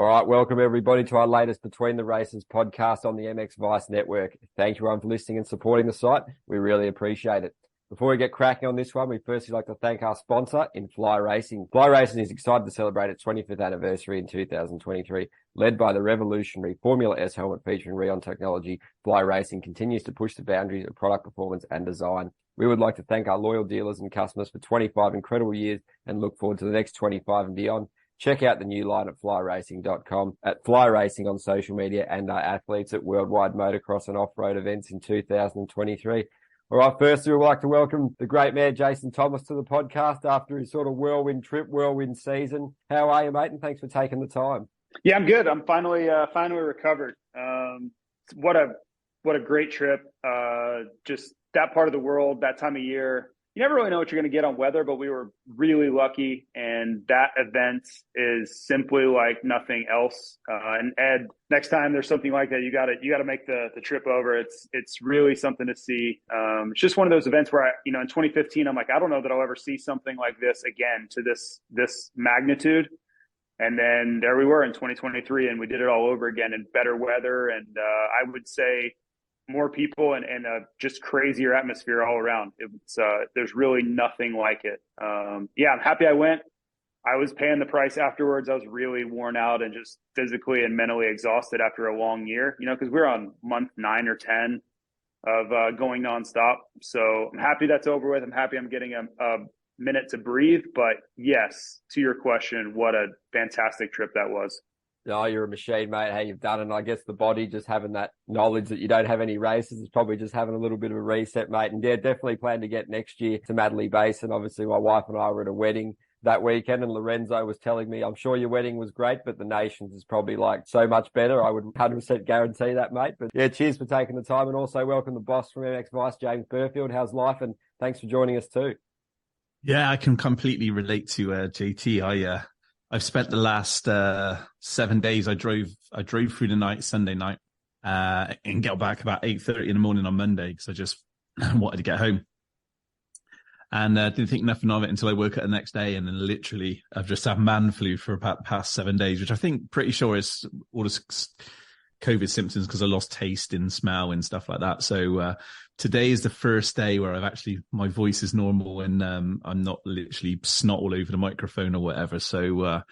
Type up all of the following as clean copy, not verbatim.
right, welcome everybody to our latest Between the Races podcast on the MXvice network. Thank you everyone for listening and supporting the site. We really appreciate it. Before we get cracking on this one, we firstly like to thank our sponsor in Fly Racing. Fly Racing is excited to celebrate its 25th anniversary in 2023. Led by the revolutionary Formula S helmet featuring Rheon technology, Fly Racing continues to push the boundaries of product performance and design. We would like to thank our loyal dealers and customers for 25 incredible years and look forward to the next 25 and beyond. Check out the new line at flyracing.com, at Fly Racing on social media, and our athletes at worldwide motocross and off-road events in 2023. All right, firstly, we'd like to welcome the great man, Jason Thomas, to the podcast after his sort of whirlwind trip, whirlwind season. How are you, mate? And thanks for taking the time. Yeah, I'm good. I'm finally recovered. What a great trip. Just that part of the world, that time of year. You never really know what you're going to get on weather, but we were really lucky. And that event is simply like nothing else. And Ed, next time there's something like that, you got to make the trip over. It's really something to see. It's just one of those events where in 2015, I'm like, I don't know that I'll ever see something like this again to this magnitude. And then there we were in 2023, and we did it all over again in better weather. And I would say more people and a just crazier atmosphere all around. There's really nothing like it. I'm happy I went. I was paying the price afterwards. I was really worn out and just physically and mentally exhausted after a long year, because we're on month 9 or 10 of going nonstop. So I'm happy that's over with. I'm happy I'm getting a minute to breathe. But yes, to your question, what a fantastic trip that was. Oh, you're a machine, mate. How you've done it. And I guess the body just having that knowledge that you don't have any races is probably just having a little bit of a reset, mate. And yeah, definitely plan to get next year to Madley Basin. Obviously, my wife and I were at a wedding that weekend, and Lorenzo was telling me, I'm sure your wedding was great, but the Nations is probably like so much better. I would 100% guarantee that, mate. But yeah, cheers for taking the time, and also welcome the boss from MXvice, James Burfield. How's life? And thanks for joining us too. Yeah, I can completely relate to JT. I've spent the last 7 days. I drove through the night, Sunday night, and got back about 8:30 in the morning on Monday because I just wanted to get home. And didn't think nothing of it until I woke up the next day, and then literally I've just had man flu for about past 7 days, which I think pretty sure is all the COVID symptoms because I lost taste and smell and stuff like that. So today is the first day where my voice is normal and I'm not literally snot all over the microphone or whatever. So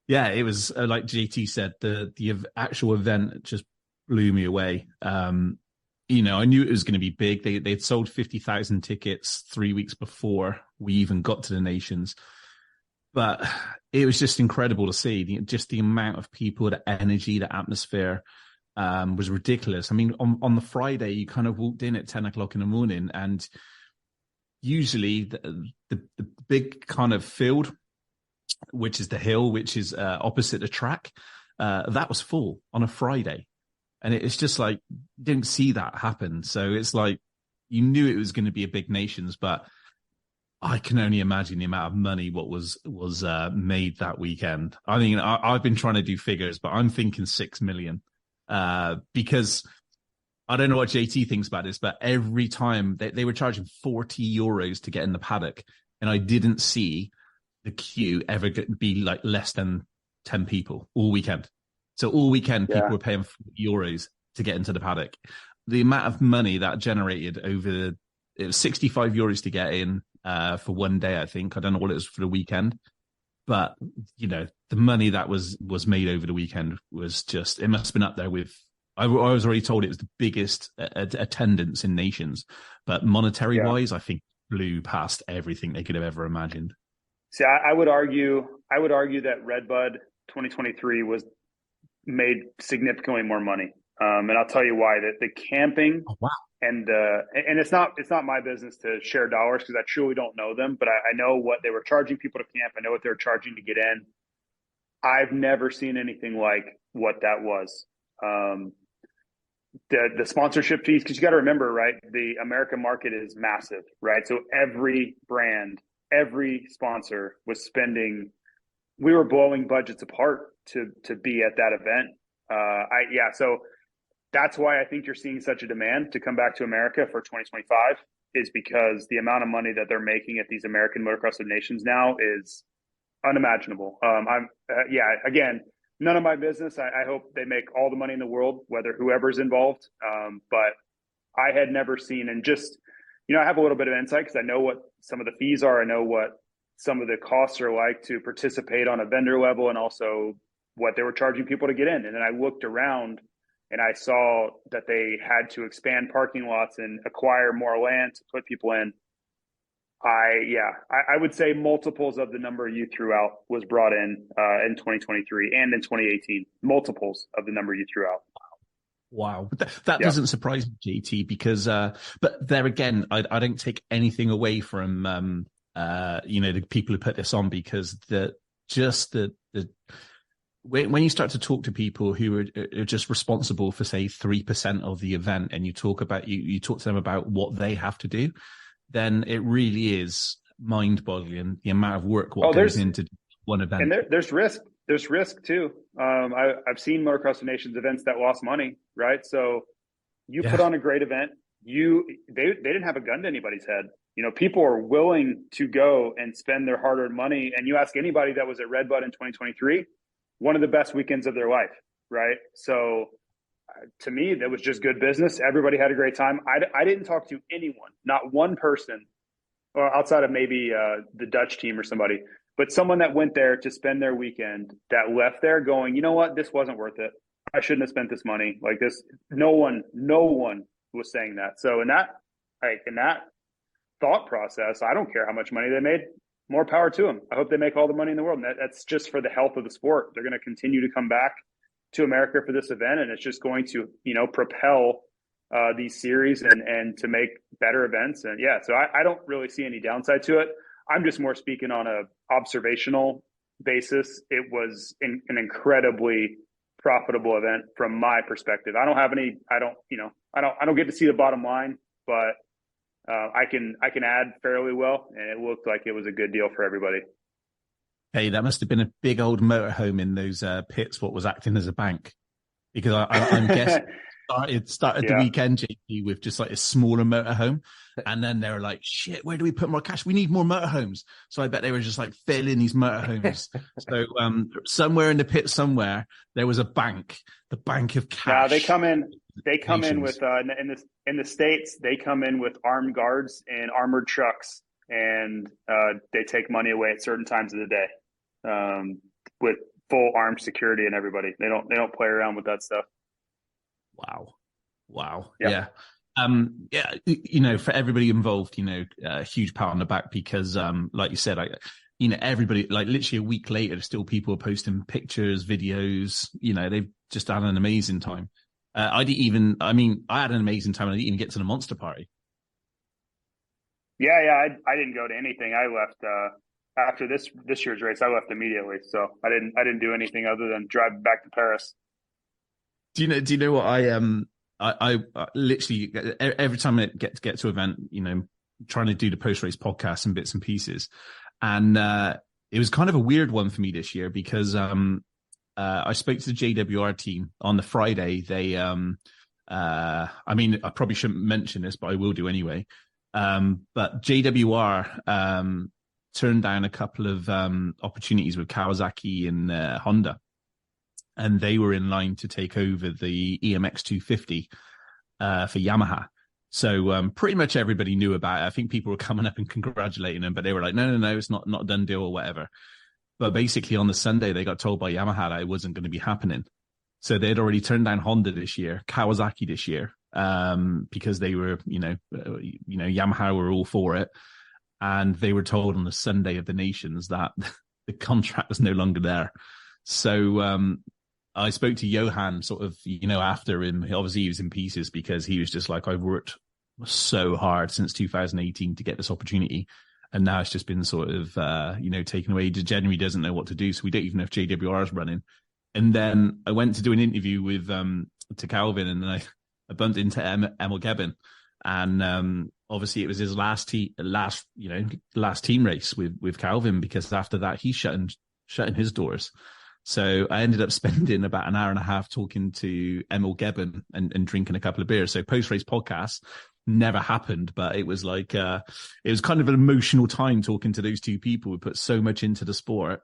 it was like JT said, the actual event just blew me away. I knew it was going to be big. They'd sold 50,000 tickets 3 weeks before we even got to the Nations. But it was just incredible to see just the amount of people, the energy, the atmosphere was ridiculous. I mean, on the Friday, you kind of walked in at 10 o'clock in the morning, and usually the big kind of field, which is the hill, which is opposite the track, that was full on a Friday. And it's just like, you didn't see that happen. So it's like, you knew it was going to be a big Nations, but I can only imagine the amount of money what was made that weekend. I mean, I've been trying to do figures, but I'm thinking 6 million because I don't know what JT thinks about this, but every time they were charging 40 euros to get in the paddock, and I didn't see the queue ever be like less than 10 people all weekend. So all weekend, people were paying 40 euros to get into the paddock. The amount of money that generated it was 65 euros to get in for 1 day, I think. I don't know what it was for the weekend. But, the money that was made over the weekend was just, it must have been up there with, I was already told it was the biggest attendance in Nations. But monetary-wise, I think blew past everything they could have ever imagined. See, I would argue that Redbud 2023 made significantly more money. And I'll tell you why. The camping and it's not my business to share dollars because I truly don't know them, but I know what they were charging people to camp. I know what they were charging to get in. I've never seen anything like what that was. The sponsorship fees, because you got to remember, right? The American market is massive, right? So every brand, every sponsor was spending. We were blowing budgets apart to be at that event. So that's why I think you're seeing such a demand to come back to America for 2025 is because the amount of money that they're making at these American Motocross of Nations now is unimaginable. Again, none of my business. I hope they make all the money in the world, whether whoever's involved. But I had never seen, and just, I have a little bit of insight because I know what some of the fees are. I know what some of the costs are like to participate on a vendor level, and also what they were charging people to get in. And then I looked around and I saw that they had to expand parking lots and acquire more land to put people in. I would say multiples of the number you threw out was brought in 2023 and in 2018. Multiples of the number you threw out. Wow. That doesn't surprise me, JT, because, but there again, I don't take anything away from, the people who put this on, because when you start to talk to people who are just responsible for, say, 3% of the event, and you talk to them about what they have to do, then it really is mind-boggling the amount of work goes into one event. And there's risk. There's risk too. I've seen Motocross Nations events that lost money, right? So you put on a great event. They didn't have a gun to anybody's head. People are willing to go and spend their hard-earned money. And you ask anybody that was at Redbud in 2023, one of the best weekends of their life, right? So to me, that was just good business. Everybody had a great time. I didn't talk to anyone, not one person, or outside of maybe the Dutch team or somebody, but someone that went there to spend their weekend that left there going, you know what, this wasn't worth it. I shouldn't have spent this money like this. No one was saying that. So in that thought process, I don't care how much money they made. More power to them. I hope they make all the money in the world. And that's just for the health of the sport. They're going to continue to come back to America for this event, and it's just going to, propel these series and to make better events. And so I don't really see any downside to it. I'm just more speaking on a observational basis. It was an incredibly profitable event from my perspective. I don't get to see the bottom line, but I can add fairly well, and it looked like it was a good deal for everybody. Hey, that must have been a big old motorhome in those pits, what was acting as a bank, because I'm guessing started the weekend, JP, with just like a smaller motorhome, and then they were like, shit, where do we put more cash? We need more motorhomes. So I bet they were just like filling these motorhomes. So somewhere in the pit somewhere there was a bank, the bank of cash. Yeah, they come in with in the States, they come in with armed guards and armored trucks, and they take money away at certain times of the day with full armed security and everybody. They don't play around with that stuff. Wow. Yeah. For everybody involved, a huge pat on the back, because like you said, everybody, like literally a week later, still people are posting pictures, videos, they've just had an amazing time. I had an amazing time, and I didn't even get to the monster party. Yeah. I didn't go to anything. I left after this year's race. I left immediately, so I didn't do anything other than drive back to Paris. Do you know what I literally every time I get to event, trying to do the post race podcast and bits and pieces, and it was kind of a weird one for me this year, because I spoke to the JWR team on the Friday. They I probably shouldn't mention this, but I will do anyway. But JWR turned down a couple of opportunities with Kawasaki and Honda, and they were in line to take over the EMX 250 for Yamaha. So pretty much everybody knew about it. I think people were coming up and congratulating them, but they were like, no, it's not a done deal or whatever. But basically on the Sunday, they got told by Yamaha that it wasn't going to be happening. So they'd already turned down Honda this year, Kawasaki this year, because they were, Yamaha were all for it. And they were told on the Sunday of the Nations that the contract was no longer there. So I spoke to Johan sort of, after him. Obviously he was in pieces, because he was just like, I've worked so hard since 2018 to get this opportunity. And now it's just been sort of, taken away. He genuinely doesn't know what to do. So we don't even know if JWR is running. And then I went to do an interview with, to Calvin, and then I bumped into Emil Gebbin. And obviously it was his last team race with Calvin, because after that he's shutting his doors. So I ended up spending about an hour and a half talking to Emil Gebbin and drinking a couple of beers. So post-race podcasts never happened, but it was like, it was kind of an emotional time talking to those two people who put so much into the sport.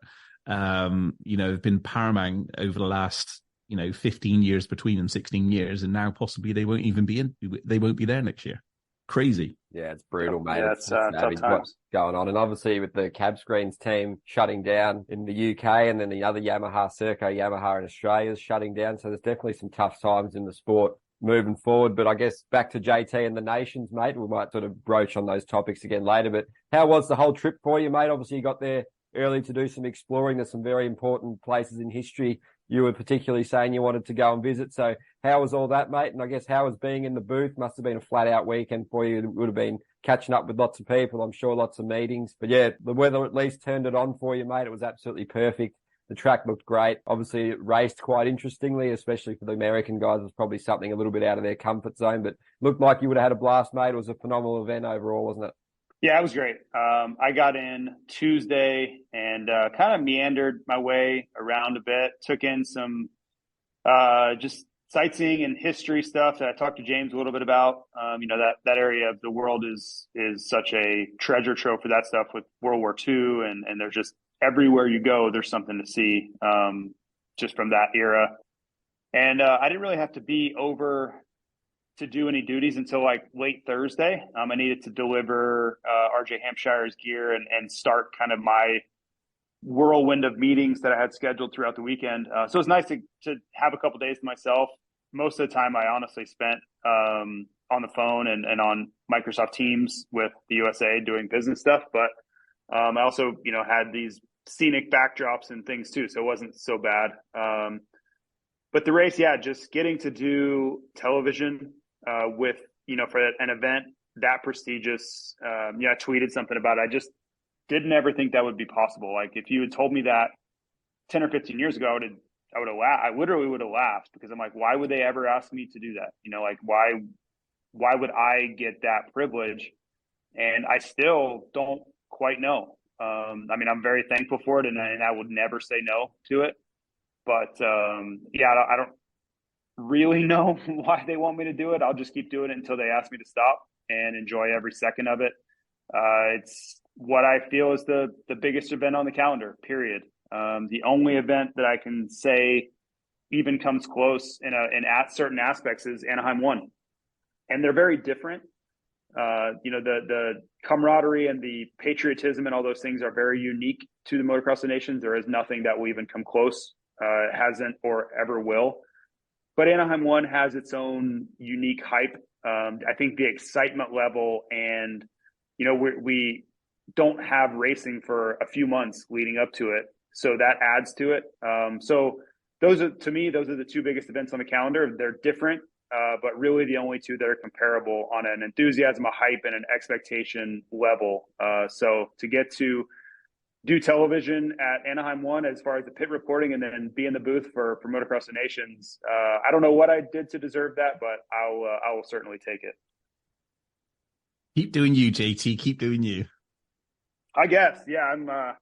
have been paramount over the last, 15 years between them, 16 years, and now possibly they won't be there next year. Crazy. Yeah, it's brutal, mate. Yeah, it's tough savage times. what's going on. And obviously with the Cab Screens team shutting down in the UK, and then the other Yamaha in Australia is shutting down. So there's definitely some tough times in the sport moving forward. But I guess back to JT and the nations, mate, we might sort of broach on those topics again later. But how was the whole trip for you, mate? Obviously you got there early to do some exploring. There's some very important places in history you were particularly saying you wanted to go and visit. So how was all that, mate? And I guess how was being in the booth? Must have been a flat out weekend for you. It would have been catching up with lots of people, I'm sure, lots of meetings. But yeah, the weather at least turned it on for you, mate. It was absolutely perfect. The track looked great. Obviously, it raced quite interestingly, especially for the American guys. It was probably something a little bit out of their comfort zone, but looked like you would have had a blast, mate. It was a phenomenal event overall, wasn't it? Yeah, it was great. I got in Tuesday and kind of meandered my way around a bit, took in some just sightseeing and history stuff that I talked to James a little bit about. That area of the world is such a treasure trove for that stuff with World War II, and there's just everywhere you go, there's something to see just from that era. And I didn't really have to be over to do any duties until like late Thursday. I needed to deliver RJ Hampshire's gear and start kind of my whirlwind of meetings that I had scheduled throughout the weekend. So it was nice to have a couple days to myself. Most of the time I honestly spent on the phone and on Microsoft Teams with the USA doing business stuff. But I also, had these scenic backdrops and things too. So it wasn't so bad. But the race, yeah, just getting to do television with, for an event that prestigious. I tweeted something about it. I just didn't ever think that would be possible. Like if you had told me that 10 or 15 years ago, I would have laughed. I literally would have laughed because I'm like, why would they ever ask me to do that? Why would I get that privilege? And I still don't quite know. I'm very thankful for it, and I would never say no to it. But I don't really know why they want me to do it. I'll just keep doing it until they ask me to stop and enjoy every second of it. It's what I feel is the biggest event on the calendar, period. The only event that I can say even comes close in at certain aspects is Anaheim 1. And they're very different. The camaraderie and the patriotism and all those things are very unique to the Motocross of Nations. There is nothing that will even come close, hasn't or ever will. But Anaheim 1 has its own unique hype. I think the excitement level and, we don't have racing for a few months leading up to it. So that adds to it. So those are the two biggest events on the calendar. They're different, but really the only two that are comparable on an enthusiasm, a hype, and an expectation level. So to get to do television at Anaheim 1 as far as the pit reporting and then be in the booth for Motocross of Nations, I don't know what I did to deserve that, but I will certainly take it. Keep doing you, JT. Keep doing you. I guess. Yeah, I'm I'm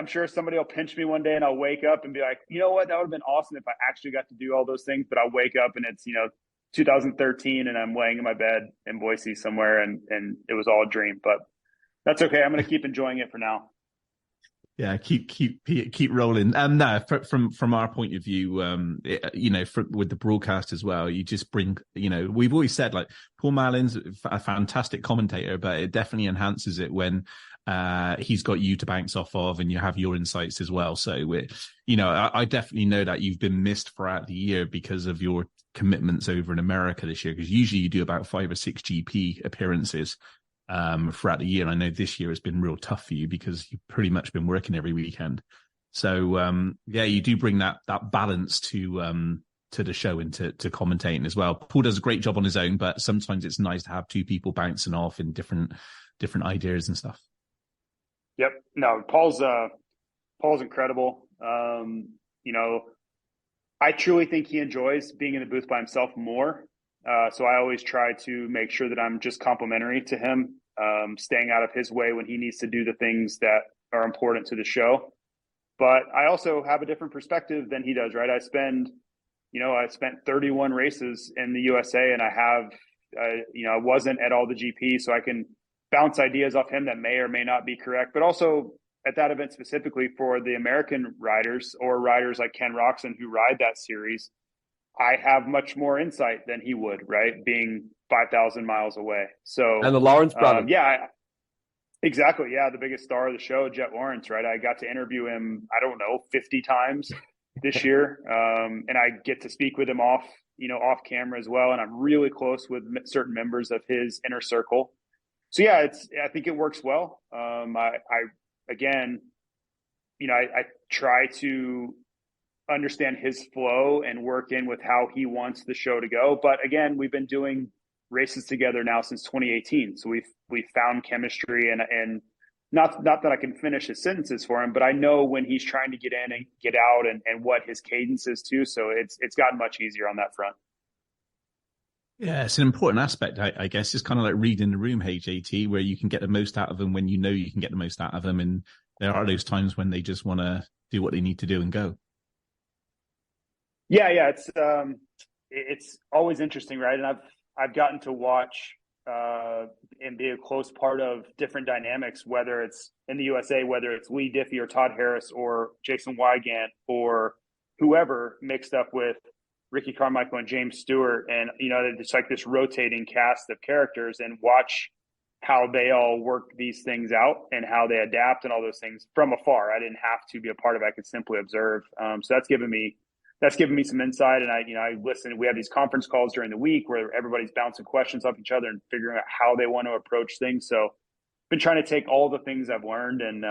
sure somebody will pinch me one day and I'll wake up and be like, you know what, that would have been awesome if I actually got to do all those things. But I'll wake up and it's 2013 and I'm laying in my bed in Boise somewhere and it was all a dream. But that's okay. I'm going to keep enjoying it for now. Yeah, keep rolling. No, from our point of view, with the broadcast as well, you just bring, we've always said like Paul Malin's a fantastic commentator, but it definitely enhances it when he's got you to bounce off of and you have your insights as well. So I definitely know that you've been missed throughout the year because of your commitments over in America this year, because usually you do about 5 or 6 GP appearances throughout the year. And I know this year has been real tough for you because you've pretty much been working every weekend. So you do bring that balance to the show and to commentating as well. Paul does a great job on his own, but sometimes it's nice to have two people bouncing off in different ideas and stuff. Yep. No, Paul's incredible. I truly think he enjoys being in the booth by himself more. So I always try to make sure that I'm just complimentary to him, staying out of his way when he needs to do the things that are important to the show. But I also have a different perspective than he does, right? I spent 31 races in the USA and I wasn't at all the GP, so I can bounce ideas off him that may or may not be correct. But also at that event specifically for the American riders or riders like Ken Roczen who ride that series, I have much more insight than he would, right? Being 5,000 miles away. So, And the Lawrence brothers. Exactly. Yeah. The biggest star of the show, Jet Lawrence, right? I got to interview him, I don't know, 50 times this year. And I get to speak with him off camera as well. And I'm really close with certain members of his inner circle. So yeah, I think it works well. I try to understand his flow and work in with how he wants the show to go. But again, we've been doing races together now since 2018. So we've found chemistry and not that I can finish his sentences for him, but I know when he's trying to get in and get out and what his cadence is too. So it's gotten much easier on that front. Yeah, it's an important aspect, I guess. It's kind of like reading the room, hey, JT, where you can get the most out of them when you know you can get the most out of them. And there are those times when they just want to do what they need to do and go. Yeah. It's always interesting, right? And I've gotten to watch and be a close part of different dynamics, whether it's in the USA, whether it's Lee Diffie or Todd Harris or Jason Wygant or whoever mixed up with Ricky Carmichael and James Stewart. And, it's like this rotating cast of characters, and watch how they all work these things out and how they adapt and all those things from afar. I didn't have to be a part of it. I could simply observe. So that's given me some insight. And I listen. We have these conference calls during the week where everybody's bouncing questions off each other and figuring out how they want to approach things. So I've been trying to take all the things I've learned and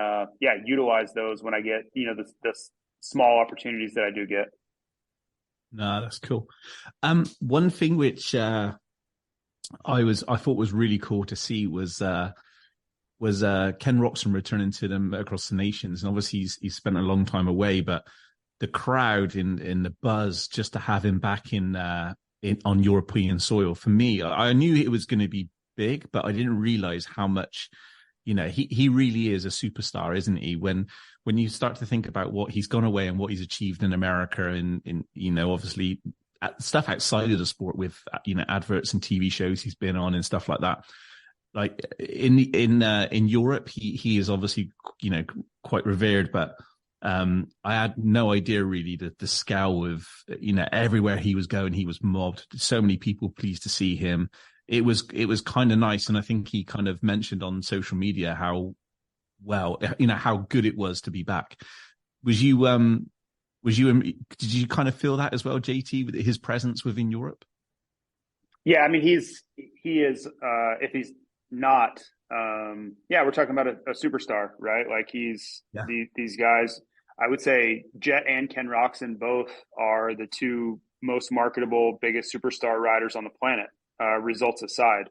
utilize those when I get, the small opportunities that I do get. No, that's cool. One thing which I thought was really cool to see was Ken Roczen returning to them across the nations. And obviously he's spent a long time away, but the crowd in the buzz just to have him back on European soil, for me, I knew it was going to be big, but I didn't realize how much, he really is a superstar, isn't he? When you start to think about what he's gone away and what he's achieved in America and obviously stuff outside of the sport with, adverts and TV shows he's been on and stuff like that. Like in Europe, he is obviously, quite revered, but I had no idea really the scale of, everywhere he was going, he was mobbed. So many people pleased to see him. It was kind of nice. And I think he kind of mentioned on social media how good it was to be back. Did you kind of feel that as well, JT, with his presence within Europe? Yeah. I mean, he is, if he's not, we're talking about a superstar, right? Like these guys, I would say Jet and Ken Roczen both are the two most marketable, biggest superstar riders on the planet, results aside.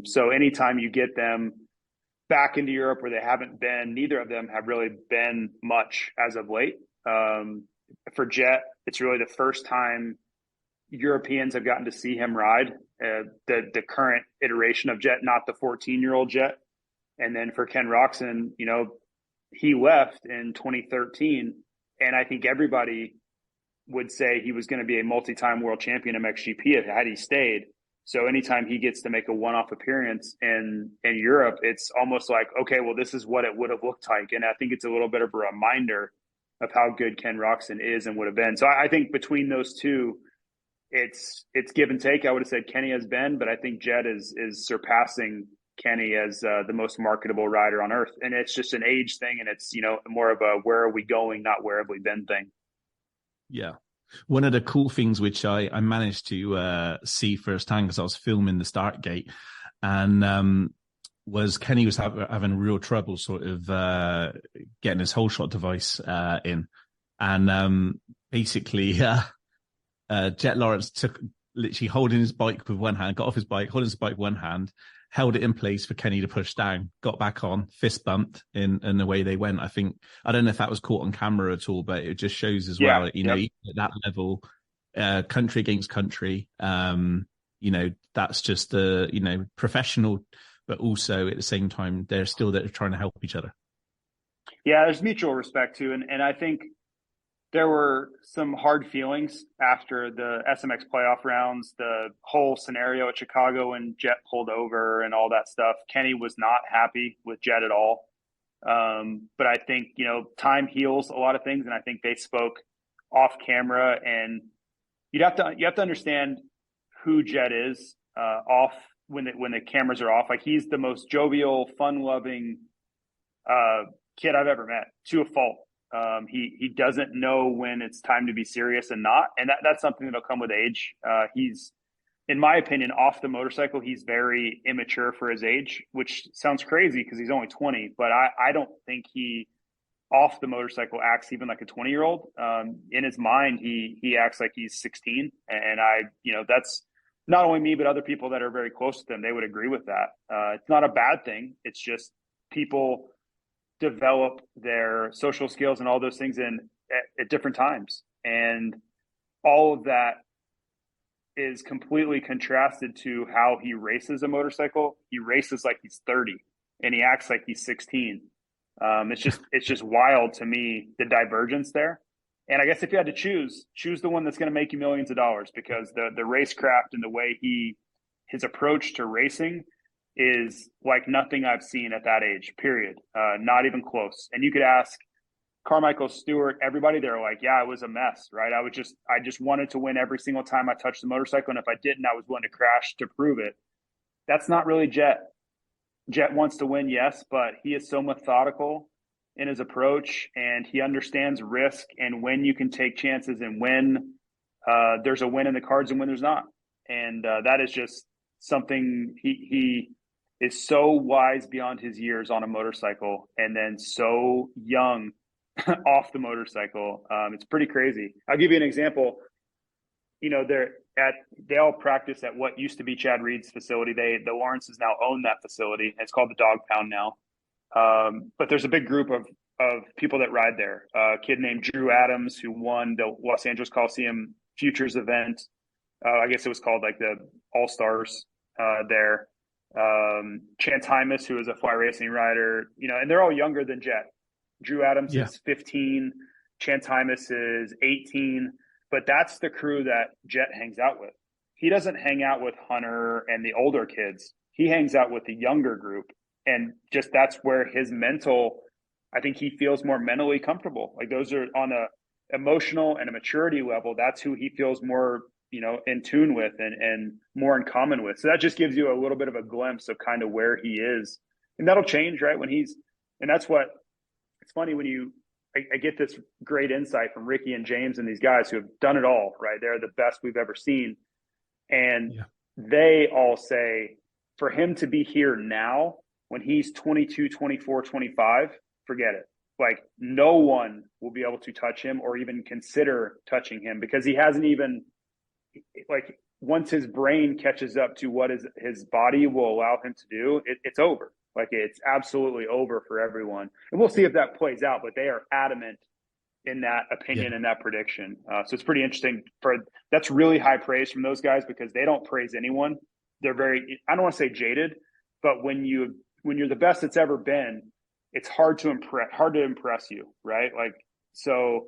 So anytime you get them back into Europe where they haven't been, neither of them have really been much as of late. For Jet, it's really the first time Europeans have gotten to see him ride the current iteration of Jet, not the 14-year-old Jet. And then for Ken Roczen, he left in 2013, and I think everybody would say he was going to be a multi-time world champion MXGP had he stayed. So anytime he gets to make a one-off appearance in Europe, it's almost like, okay, well, this is what it would have looked like. And I think it's a little bit of a reminder of how good Ken Roczen is and would have been. So I think between those two, it's give and take. I would have said Kenny has been, but I think Jet is surpassing Kenny as the most marketable rider on earth. And it's just an age thing. And it's, more of a, where are we going? Not where have we been thing. Yeah. One of the cool things which I managed to see firsthand because I was filming the start gate, and was Kenny was having real trouble sort of getting his whole shot device in. And basically Jet Lawrence took literally holding his bike with one hand, got off his bike, holding his bike with one hand, held it in place for Kenny to push down, got back on, fist bumped, and away they went. I don't know if that was caught on camera at all, but it just shows as well, even at that level, country against country, that's just professional, but also at the same time, they're trying to help each other. Yeah, there's mutual respect too. And I think there were some hard feelings after the SMX playoff rounds, the whole scenario at Chicago when Jet pulled over and all that stuff. Kenny was not happy with Jet at all. But I think, time heals a lot of things. And I think they spoke off camera, and you have to understand who Jet is, off when the cameras are off. Like, he's the most jovial, fun loving, kid I've ever met, to a fault. He doesn't know when it's time to be serious and not, and that's something that'll come with age. He's, in my opinion, off the motorcycle, he's very immature for his age, which sounds crazy because he's only 20, but I don't think he, off the motorcycle, acts even like a 20-year-old. In his mind, he acts like he's 16. And that's not only me, but other people that are very close to him, they would agree with that. It's not a bad thing. It's just people develop their social skills and all those things at different times. And all of that is completely contrasted to how he races a motorcycle. He races like he's 30 and he acts like he's 16. It's just wild to me, the divergence there. And I guess if you had to choose the one that's going to make you millions of dollars, because the racecraft and the way his approach to racing is like nothing I've seen at that age, period. Not even close. And you could ask Carmichael Stewart, everybody, they're like, yeah, it was a mess, right? I just wanted to win every single time I touched the motorcycle. And if I didn't, I was willing to crash to prove it. That's not really Jet. Jet wants to win, yes, but he is so methodical in his approach, and he understands risk and when you can take chances and when there's a win in the cards and when there's not. And that is just something he is so wise beyond his years on a motorcycle, and then so young off the motorcycle. It's pretty crazy. I'll give you an example. They all practice at what used to be Chad Reed's facility. The Lawrences now own that facility. It's called the Dog Pound now. But there's a big group of people that ride there. A kid named Drew Adams, who won the Los Angeles Coliseum Futures event. I guess it was called like the All Stars there. Chance Hymas, who is a fly racing rider, and they're all younger than Jet. Drew Adams is 15. Chance Hymas is 18. But that's the crew that Jet hangs out with. He doesn't hang out with Hunter and the older kids. He hangs out with the younger group. And just that's where his I think he feels more mentally comfortable. Like, those are on a emotional and a maturity level. That's who he feels more, in tune with and more in common with. So that just gives you a little bit of a glimpse of kind of where he is. And that'll change, right? And that's what, it's funny when I get this great insight from Ricky and James and these guys who have done it all, right? They're the best we've ever seen. And they all say, for him to be here now, when he's 22, 24, 25, forget it. Like, no one will be able to touch him or even consider touching him, because he hasn't even, like, once his brain catches up to what his body will allow him to do, it's over. Like, it's absolutely over for everyone. And we'll see if that plays out, but they are adamant in that opinion and that prediction. So it's pretty interesting. That's really high praise from those guys, because they don't praise anyone. They're very, I don't want to say jaded, but when you're the best it's ever been, it's hard to impress you, right? Like, so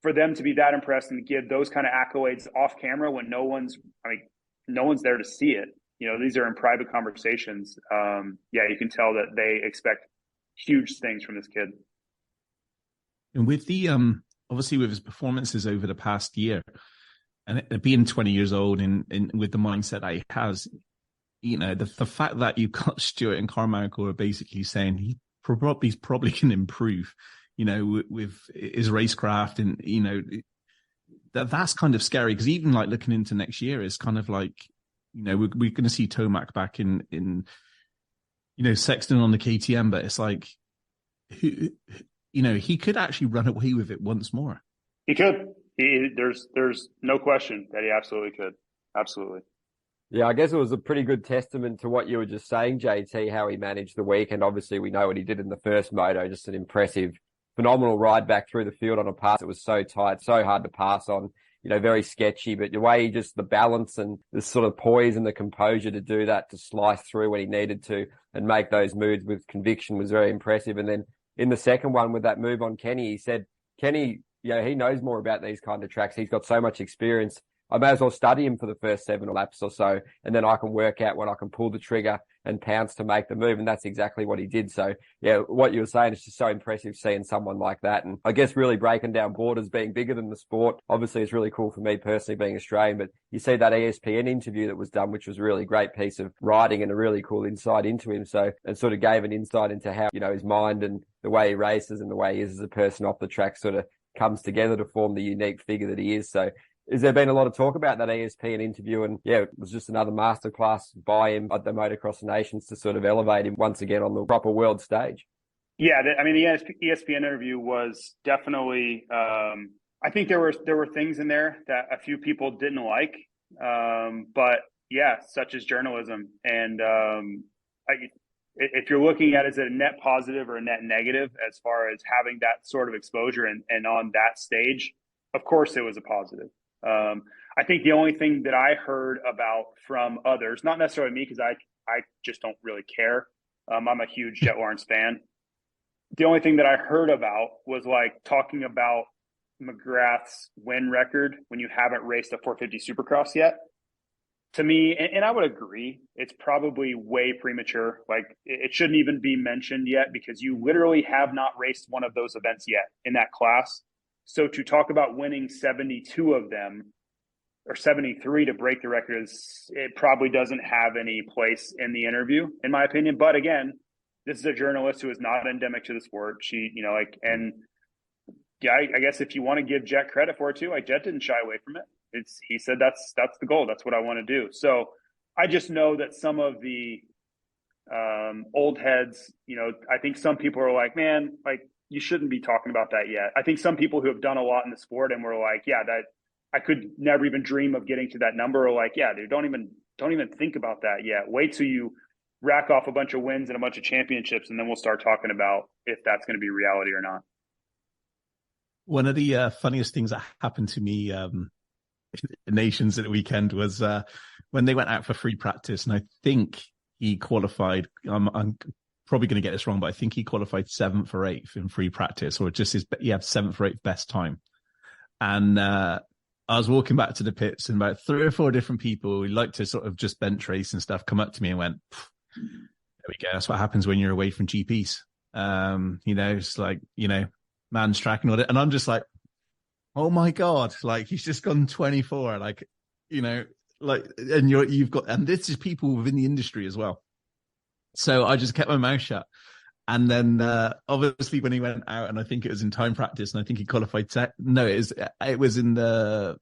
for them to be that impressed and give those kind of accolades off camera when no one's there to see it. These are in private conversations. You can tell that they expect huge things from this kid. And with the obviously with his performances over the past year, and being 20 years old and with the mindset that he has, the fact that you got Stewart and Carmichael are basically saying he's probably can improve, with his racecraft, and that's kind of scary, because even like looking into next year is kind of like, we're going to see Tomac back in Sexton on the KTM, but it's like, he could actually run away with it once more. He could. There's no question that he absolutely could. Absolutely. Yeah, I guess it was a pretty good testament to what you were just saying, JT, how he managed the weekend. Obviously, we know what he did in the first moto, just an impressive, phenomenal ride back through the field on a pass. It was so tight, so hard to pass on. Very sketchy, but the way the balance and the sort of poise and the composure to do that, to slice through when he needed to and make those moves with conviction was very impressive. And then in the second one with that move on Kenny, he said, Kenny, he knows more about these kind of tracks. He's got so much experience. I may as well study him for the first 7 laps or so, and then I can work out when I can pull the trigger and pounce to make the move. And that's exactly what he did. So yeah, what you were saying is just so impressive seeing someone like that. And I guess really breaking down borders, being bigger than the sport. Obviously it's really cool for me personally being Australian, but you see that ESPN interview that was done, which was a really great piece of writing and a really cool insight into him. So it sort of gave an insight into how, his mind and the way he races and the way he is as a person off the track sort of comes together to form the unique figure that he is. So has there been a lot of talk about that ESPN interview? And yeah, it was just another masterclass by him at the Motocross Nations to sort of elevate him once again on the proper world stage. Yeah, the ESPN interview was definitely. I think there were things in there that a few people didn't like, but yeah, such is journalism. And if you're looking at it as a net positive or a net negative as far as having that sort of exposure and on that stage, of course it was a positive. I think the only thing that I heard about from others, not necessarily me, because I just don't really care. I'm a huge Jet Lawrence fan. The only thing that I heard about was like talking about McGrath's win record when you haven't raced a 450 Supercross yet. To me, and I would agree, it's probably way premature. Like it shouldn't even be mentioned yet because you literally have not raced one of those events yet in that class. So to talk about winning 72 of them or 73 to break the record, it probably doesn't have any place in the interview, in my opinion. But again, this is a journalist who is not endemic to the sport. She, and yeah, I guess if you want to give Jet credit for it too, like Jet didn't shy away from it. He said that's the goal. That's what I want to do. So I just know that some of the old heads, I think some people are like, man, like you shouldn't be talking about that yet. I think some people who have done a lot in the sport and were like, yeah, that I could never even dream of getting to that number, are like, yeah, dude, don't even think about that yet. Wait till you rack off a bunch of wins and a bunch of championships, and then we'll start talking about if that's going to be reality or not. One of the funniest things that happened to me in Nations at the weekend was when they went out for free practice, and I think he qualified. I'm probably going to get this wrong, but I think he qualified 7th or 8th in free practice, or just he had 7th or 8th best time. And I was walking back to the pits, and about 3 or 4 different people who like to sort of just bench race and stuff come up to me and went, there we go. That's what happens when you're away from GPs. It's like, man's track and all that. And I'm just like, oh my God, like he's just gone 24, and you've got, and this is people within the industry as well. So I just kept my mouth shut. And then obviously when he went out, and I think it was in time practice, and I think he qualified. It was in the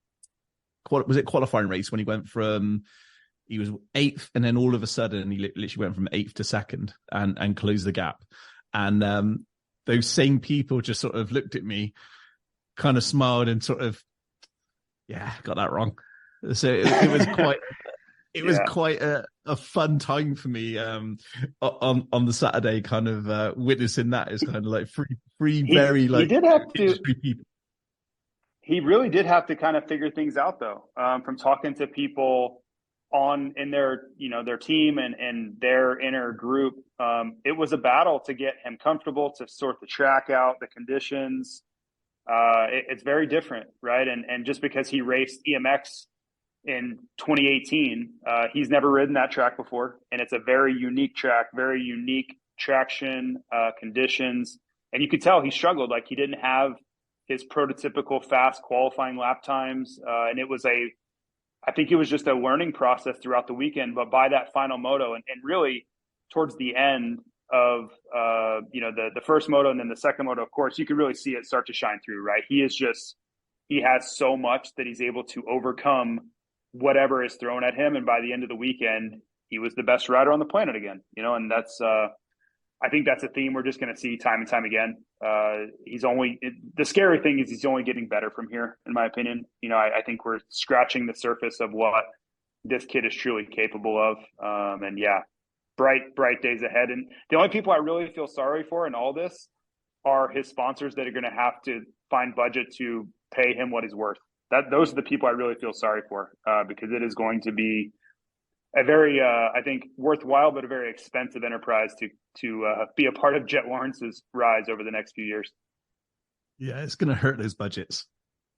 qualifying race when he went from, he was 8th, and then all of a sudden he literally went from 8th to 2nd and closed the gap. And those same people just sort of looked at me, kind of smiled, and sort of, yeah, got that wrong. So it was quite. It was quite a fun time for me on the Saturday, kind of witnessing that as kind of like three very like he did have industry people. He really did have to kind of figure things out though, from talking to people in their their team and their inner group. It was a battle to get him comfortable, to sort the track out, the conditions. It's very different, right? And just because he raced EMX in 2018, he's never ridden that track before, and it's a very unique track, very unique traction, conditions, and you could tell he struggled. Like he didn't have his prototypical fast qualifying lap times, and I think it was just a learning process throughout the weekend. But by that final moto, and really towards the end of the first moto and then the second moto, of course, you could really see it start to shine through, right? He has so much that he's able to overcome whatever is thrown at him. And by the end of the weekend, he was the best rider on the planet again, and that's, I think that's a theme we're just going to see time and time again. The scary thing is he's only getting better from here, in my opinion. I think we're scratching the surface of what this kid is truly capable of. And yeah, bright days ahead. And the only people I really feel sorry for in all this are his sponsors that are going to have to find budget to pay him what he's worth. Those are the people I really feel sorry for, because it is going to be a very, I think, worthwhile but a very expensive enterprise to be a part of Jet Lawrence's rise over the next few years. Yeah, it's going to hurt those budgets.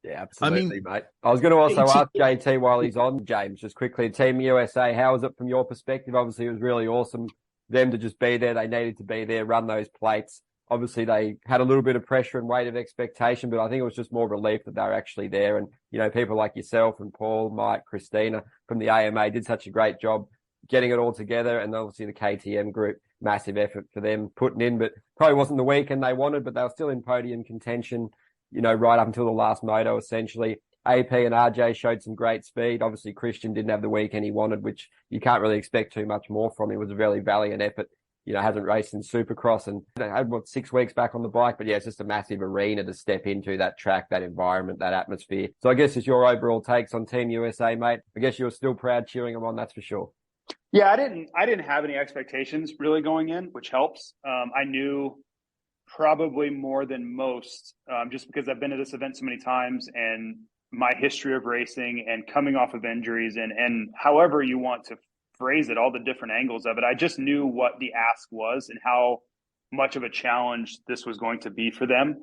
Yeah, absolutely, mate. I was going to also ask JT while he's on, James, just quickly, Team USA, how was it from your perspective? Obviously, it was really awesome them to just be there. They needed to be there, run those plates. Obviously, they had a little bit of pressure and weight of expectation, but I think it was just more relief that they were actually there. And, you know, people like yourself and Paul, Mike, Christina from the AMA did such a great job getting it all together. And obviously the KTM group, massive effort for them putting in, but probably wasn't the weekend they wanted, but they were still in podium contention, you know, right up until the last moto, essentially. AP and RJ showed some great speed. Obviously, Christian didn't have the weekend he wanted, which you can't really expect too much more from him. It was a really valiant effort. You know, hasn't raced in Supercross and had, 6 weeks back on the bike. But yeah, it's just a massive arena to step into, that track, that environment, that atmosphere. So I guess it's your overall takes on Team USA, mate. I guess you were still proud cheering them on, that's for sure. Yeah, I didn't have any expectations really going in, which helps. I knew probably more than most, just because I've been to this event so many times and my history of racing and coming off of injuries and however you want to phrase it, all the different angles of it. I just knew what the ask was and how much of a challenge this was going to be for them.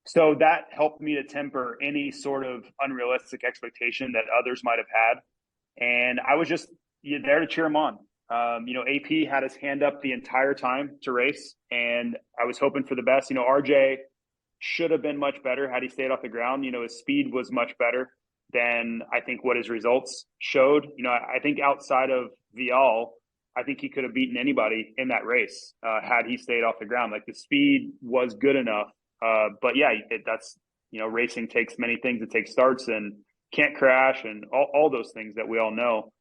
So that helped me to temper any sort of unrealistic expectation that others might have had. And I was just there to cheer them on. You know, AP had his hand up the entire time to race, and I was hoping for the best. You know, RJ should have been much better had he stayed off the ground. You know, his speed was much better than I think what his results showed. You know, I think outside of Vial, I think he could have beaten anybody in that race had he stayed off the ground. Like, the speed was good enough. But yeah, that's, you know, racing takes many things. It takes starts and can't crash and all those things that we all know.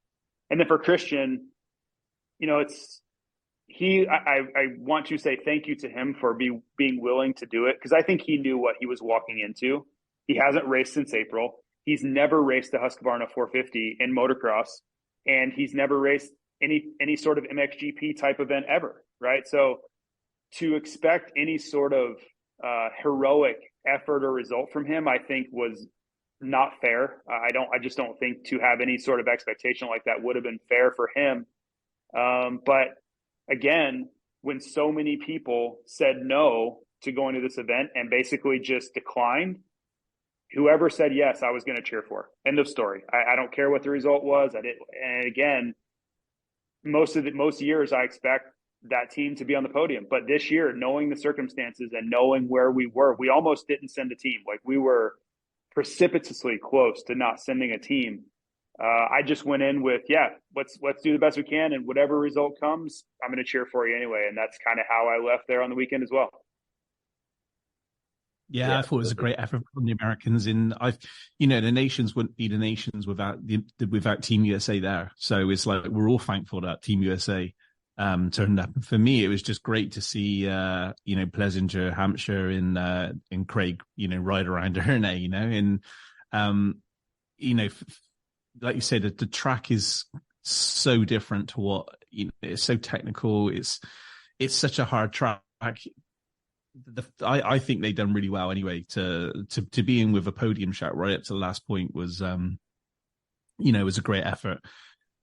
And then for Christian, you know, I want to say thank you to him for being willing to do it, because I think he knew what he was walking into. He hasn't raced since April. He's never raced the Husqvarna 450 in motocross, and he's never raced any sort of MXGP type event ever, right? So to expect any sort of heroic effort or result from him, I think was not fair. I just don't think to have any sort of expectation like that would have been fair for him. But again, when so many people said no to going to this event and basically just declined, whoever said yes, I was going to cheer for. End of story. I don't care what the result was. And again, most years I expect that team to be on the podium. But this year, knowing the circumstances and knowing where we were, we almost didn't send a team. Like, we were precipitously close to not sending a team. I just went in with, let's do the best we can, and whatever result comes, I'm going to cheer for you anyway. And that's kind of how I left there on the weekend as well. Yeah, I thought it was a great effort from the Americans. The nations wouldn't be the nations without Team USA there. So it's like, we're all thankful that Team USA turned up. For me, it was just great to see, Plessinger, Hampshire, in Craig, ride around Herne, like you said, the track is so different to what, it's so technical. It's such a hard track. I think they've done really well anyway to be in with a podium shot right up to the last point was, was a great effort.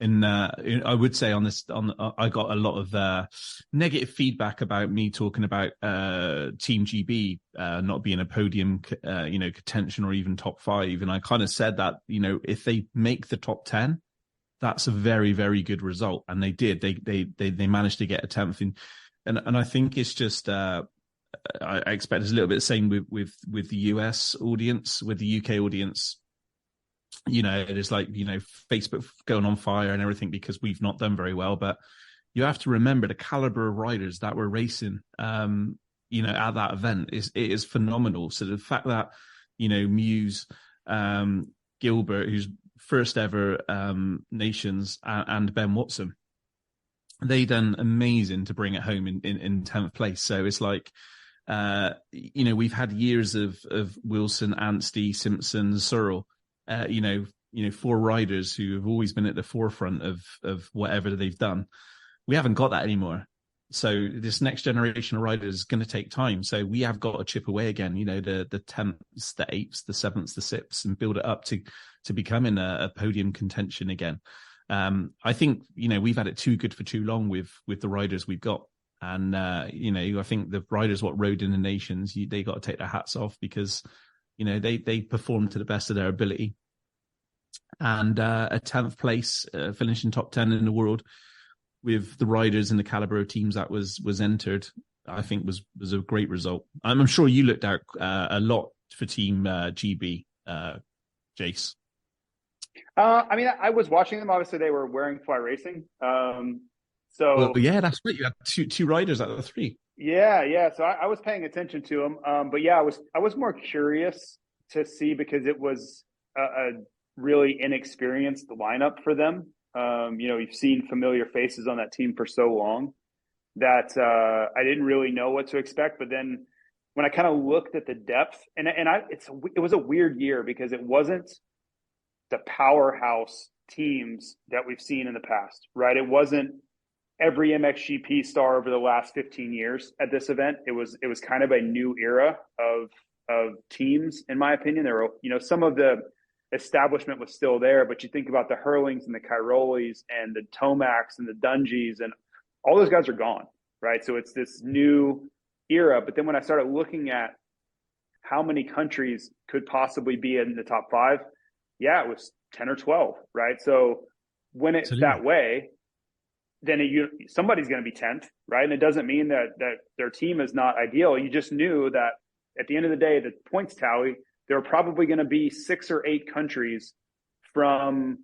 And I would say I got a lot of negative feedback about me talking about Team GB not being a podium, contention or even top 5. And I kind of said that, if they make the top 10, that's a very, very good result. And they did. They managed to get a 10th. And I think it's just I expect it's a little bit the same with the US audience, with the UK audience. It is like, Facebook going on fire and everything because we've not done very well. But you have to remember the caliber of riders that were racing, at that event is phenomenal. So the fact that, Muse, Gilbert, who's first ever Nations, and Ben Watson, they done amazing to bring it home in 10th place. So it's like, we've had years of Wilson, Anstey, Simpson, Searle, 4 riders who have always been at the forefront of whatever they've done. We haven't got that anymore. So this next generation of riders is going to take time. So we have got to chip away again, the 10ths, the 8ths, the 7ths, the 6ths, and build it up to becoming a podium contention again. I think, we've had it too good for too long with the riders we've got. And, I think the riders what rode in the nations, they got to take their hats off because, You know, they performed to the best of their ability. And a 10th place, finishing top 10 in the world with the riders and the caliber of teams that was entered, I think was a great result. I'm sure you looked out a lot for Team GB, Jace. I mean, I was watching them. Obviously, they were wearing Fly Racing. Well, yeah, that's right. You had two riders out of the three. Yeah. So I was paying attention to them. But yeah, I was more curious to see because it was a really inexperienced lineup for them. You know, you've seen familiar faces on that team for so long that I didn't really know what to expect. But then when I kind of looked at the depth, it was a weird year because it wasn't the powerhouse teams that we've seen in the past, right? It wasn't every MXGP star over the last 15 years at this event. It was kind of a new era of teams, in my opinion. There were, you know, some of the establishment was still there, but you think about the Hurlings and the Kairolis and the Tomacs and the Dungies, and all those guys are gone, right? So it's this new era. But then when I started looking at how many countries could possibly be in the top 5, yeah, it was 10 or 12, right? So when it's that way, then somebody's going to be 10th, right? And it doesn't mean that their team is not ideal. You just knew that at the end of the day, the points tally, there are probably going to be 6 or 8 countries from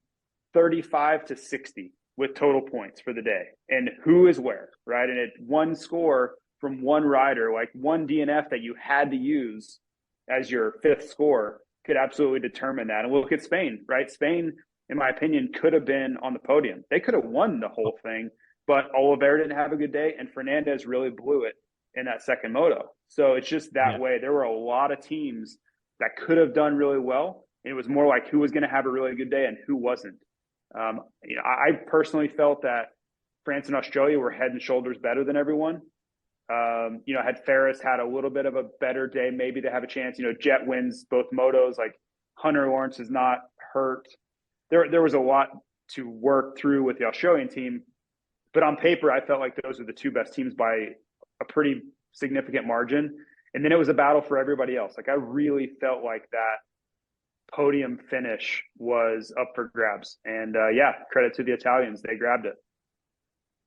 35 to 60 with total points for the day, and who is where, right? And one score from one rider, like one DNF that you had to use as your 5th score, could absolutely determine that. And we'll look at Spain, right? Spain, in my opinion, could have been on the podium. They could have won the whole thing, but Oliveira didn't have a good day, and Fernandez really blew it in that second moto. So it's just that way. There were a lot of teams that could have done really well. And it was more like who was going to have a really good day and who wasn't. You know, I personally felt that France and Australia were head and shoulders better than everyone. You know, had Ferris had a little bit of a better day, maybe they have a chance. You know, Jet wins both motos. Like Hunter Lawrence is not hurt. There was a lot to work through with the Australian team, but on paper, I felt like those were the 2 best teams by a pretty significant margin. And then it was a battle for everybody else. Like I really felt like that podium finish was up for grabs. And yeah, credit to the Italians. They grabbed it.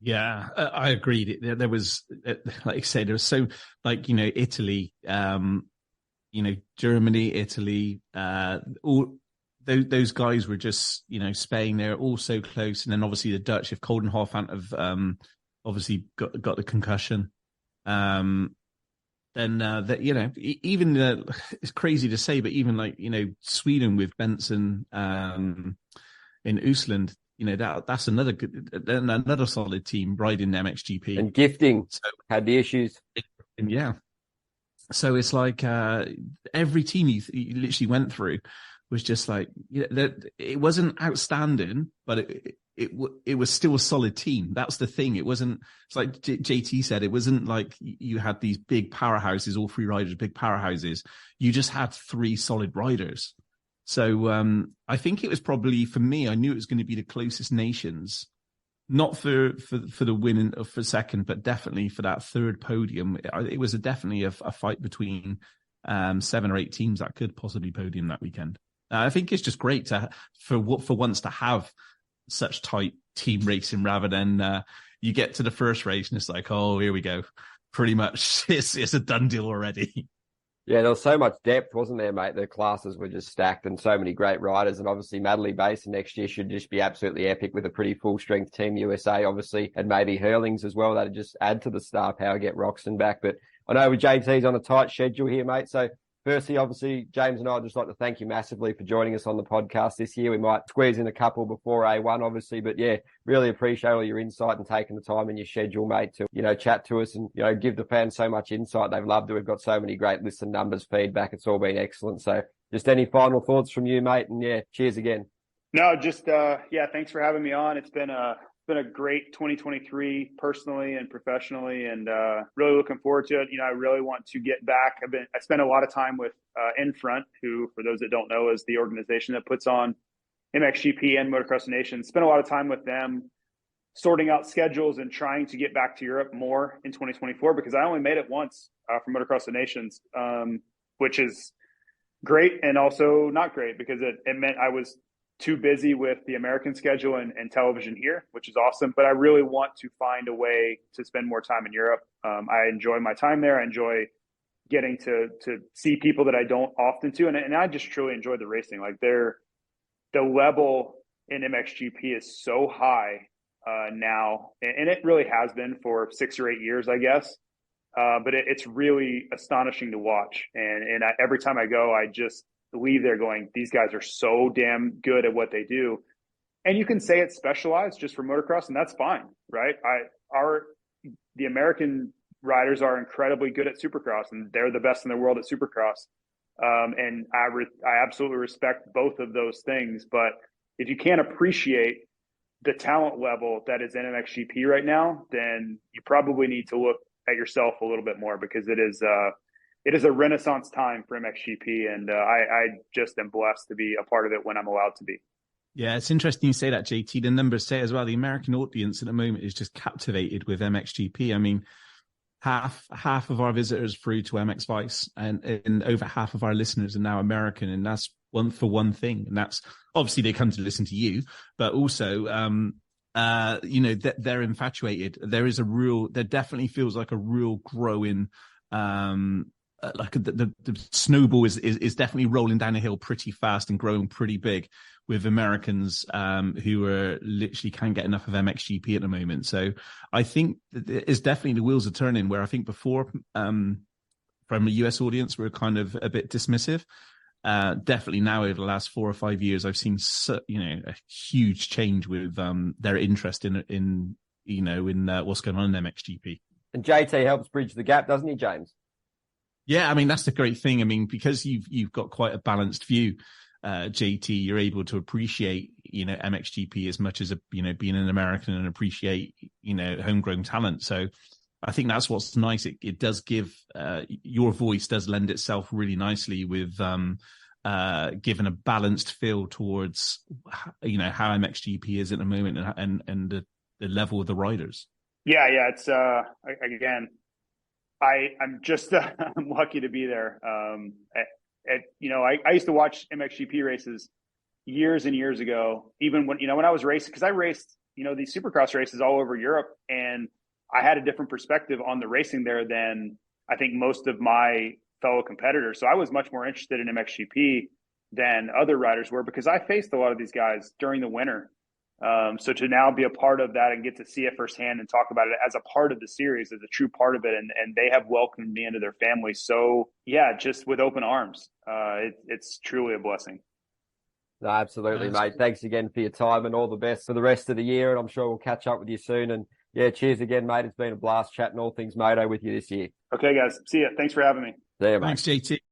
Yeah, I agreed. There was, like you said, there was so, like, you know, Italy, you know, Germany, Italy, all those guys were just, you know, Spain, they're all so close. And then obviously the Dutch, if Coldenhoff hadn't have obviously got the concussion, then that, you know, even it's crazy to say, but even like, you know, Sweden with Benson in Usland, you know, that's another solid team riding MXGP. And Gifting had the issues. Yeah. So it's like every team he literally went through was just like, you know, it wasn't outstanding, but it was still a solid team. That's the thing. It wasn't, it's like JT said, it wasn't like you had these big powerhouses, all 3 riders, big powerhouses. You just had 3 solid riders. So I think it was probably, for me, I knew it was going to be the closest nations, not for the win or for second, but definitely for that 3rd podium. It was definitely a fight between 7 or 8 teams that could possibly podium that weekend. I think it's just great for once to have such tight team racing rather than you get to the first race and it's like, oh, here we go. Pretty much it's a done deal already. Yeah, there was so much depth, wasn't there, mate? The classes were just stacked and so many great riders. And obviously Madeley Basin next year should just be absolutely epic with a pretty full strength Team USA, obviously, and maybe Hurlings as well. That'd just add to the star power, get Roczen back. But I know with JT's on a tight schedule here, mate. So firstly, obviously, James and I would just like to thank you massively for joining us on the podcast this year. We might squeeze in a couple before A1, obviously, but yeah, really appreciate all your insight and taking the time in your schedule, mate, to, you know, chat to us and, you know, give the fans so much insight. They've loved it. We've got so many great listen numbers, feedback. It's all been excellent. So just any final thoughts from you, mate? And yeah, cheers again. No, just, yeah, thanks for having me on. It's been a great 2023 personally and professionally, and really looking forward to it. You know, I really want to get back. I spent a lot of time with Infront, who, for those that don't know, is the organization that puts on MXGP and Motocross Nation. Spent a lot of time with them sorting out schedules and trying to get back to Europe more in 2024, because I only made it once for Motocross Nations, which is great and also not great, because it meant I was too busy with the American schedule and television here, which is awesome. But I really want to find a way to spend more time in Europe. I enjoy my time there. I enjoy getting to see people that I don't often do. And I just truly enjoy the racing. Like the level in MXGP is so high now, and it really has been for 6 or 8 years, I guess. But it's really astonishing to watch. And every time I go, I just leave there going, these guys are so damn good at what they do. And you can say it's specialized just for motocross, and that's fine, right? The American riders are incredibly good at Supercross, and they're the best in the world at Supercross. And I absolutely respect both of those things. But if you can't appreciate the talent level that is in MXGP right now, then you probably need to look at yourself a little bit more, because it is a renaissance time for MXGP, and I just am blessed to be a part of it when I'm allowed to be. Yeah, it's interesting you say that, JT. The numbers say as well, the American audience at the moment is just captivated with MXGP. I mean, half of our visitors through to MXvice, and over half of our listeners are now American, and that's one thing. And that's obviously they come to listen to you, but also they're infatuated. There definitely feels like a real growing, like the snowball is definitely rolling down a hill pretty fast and growing pretty big with Americans who are literally can't get enough of MXGP at the moment. So I think it's definitely the wheels are turning, where I think before from the US audience we're kind of a bit dismissive. Definitely now over the last 4 or 5 years, I've seen a huge change with their interest in what's going on in MXGP. And JT helps bridge the gap, doesn't he, James? Yeah, I mean, that's the great thing. I mean, because you've got quite a balanced view, JT, you're able to appreciate MXGP as much as being an American, and appreciate homegrown talent. So I think that's what's nice. It does give your voice does lend itself really nicely with given a balanced feel towards how MXGP is at the moment, and the level of the riders. Yeah, it's again, I'm just I'm lucky to be there. I used to watch MXGP races years and years ago, even when I was racing, because I raced these Supercross races all over Europe, and I had a different perspective on the racing there than I think most of my fellow competitors. So I was much more interested in MXGP than other riders were, because I faced a lot of these guys during the winter. So to now be a part of that and get to see it firsthand and talk about it as a part of the series, as a true part of it, and they have welcomed me into their family. So yeah, just with open arms, it's truly a blessing. No, absolutely, mate. Thanks again for your time, and all the best for the rest of the year. And I'm sure we'll catch up with you soon. And yeah, cheers again, mate. It's been a blast chatting all things moto with you this year. Okay, guys. See ya. Thanks for having me. See ya, mate. Thanks, JT.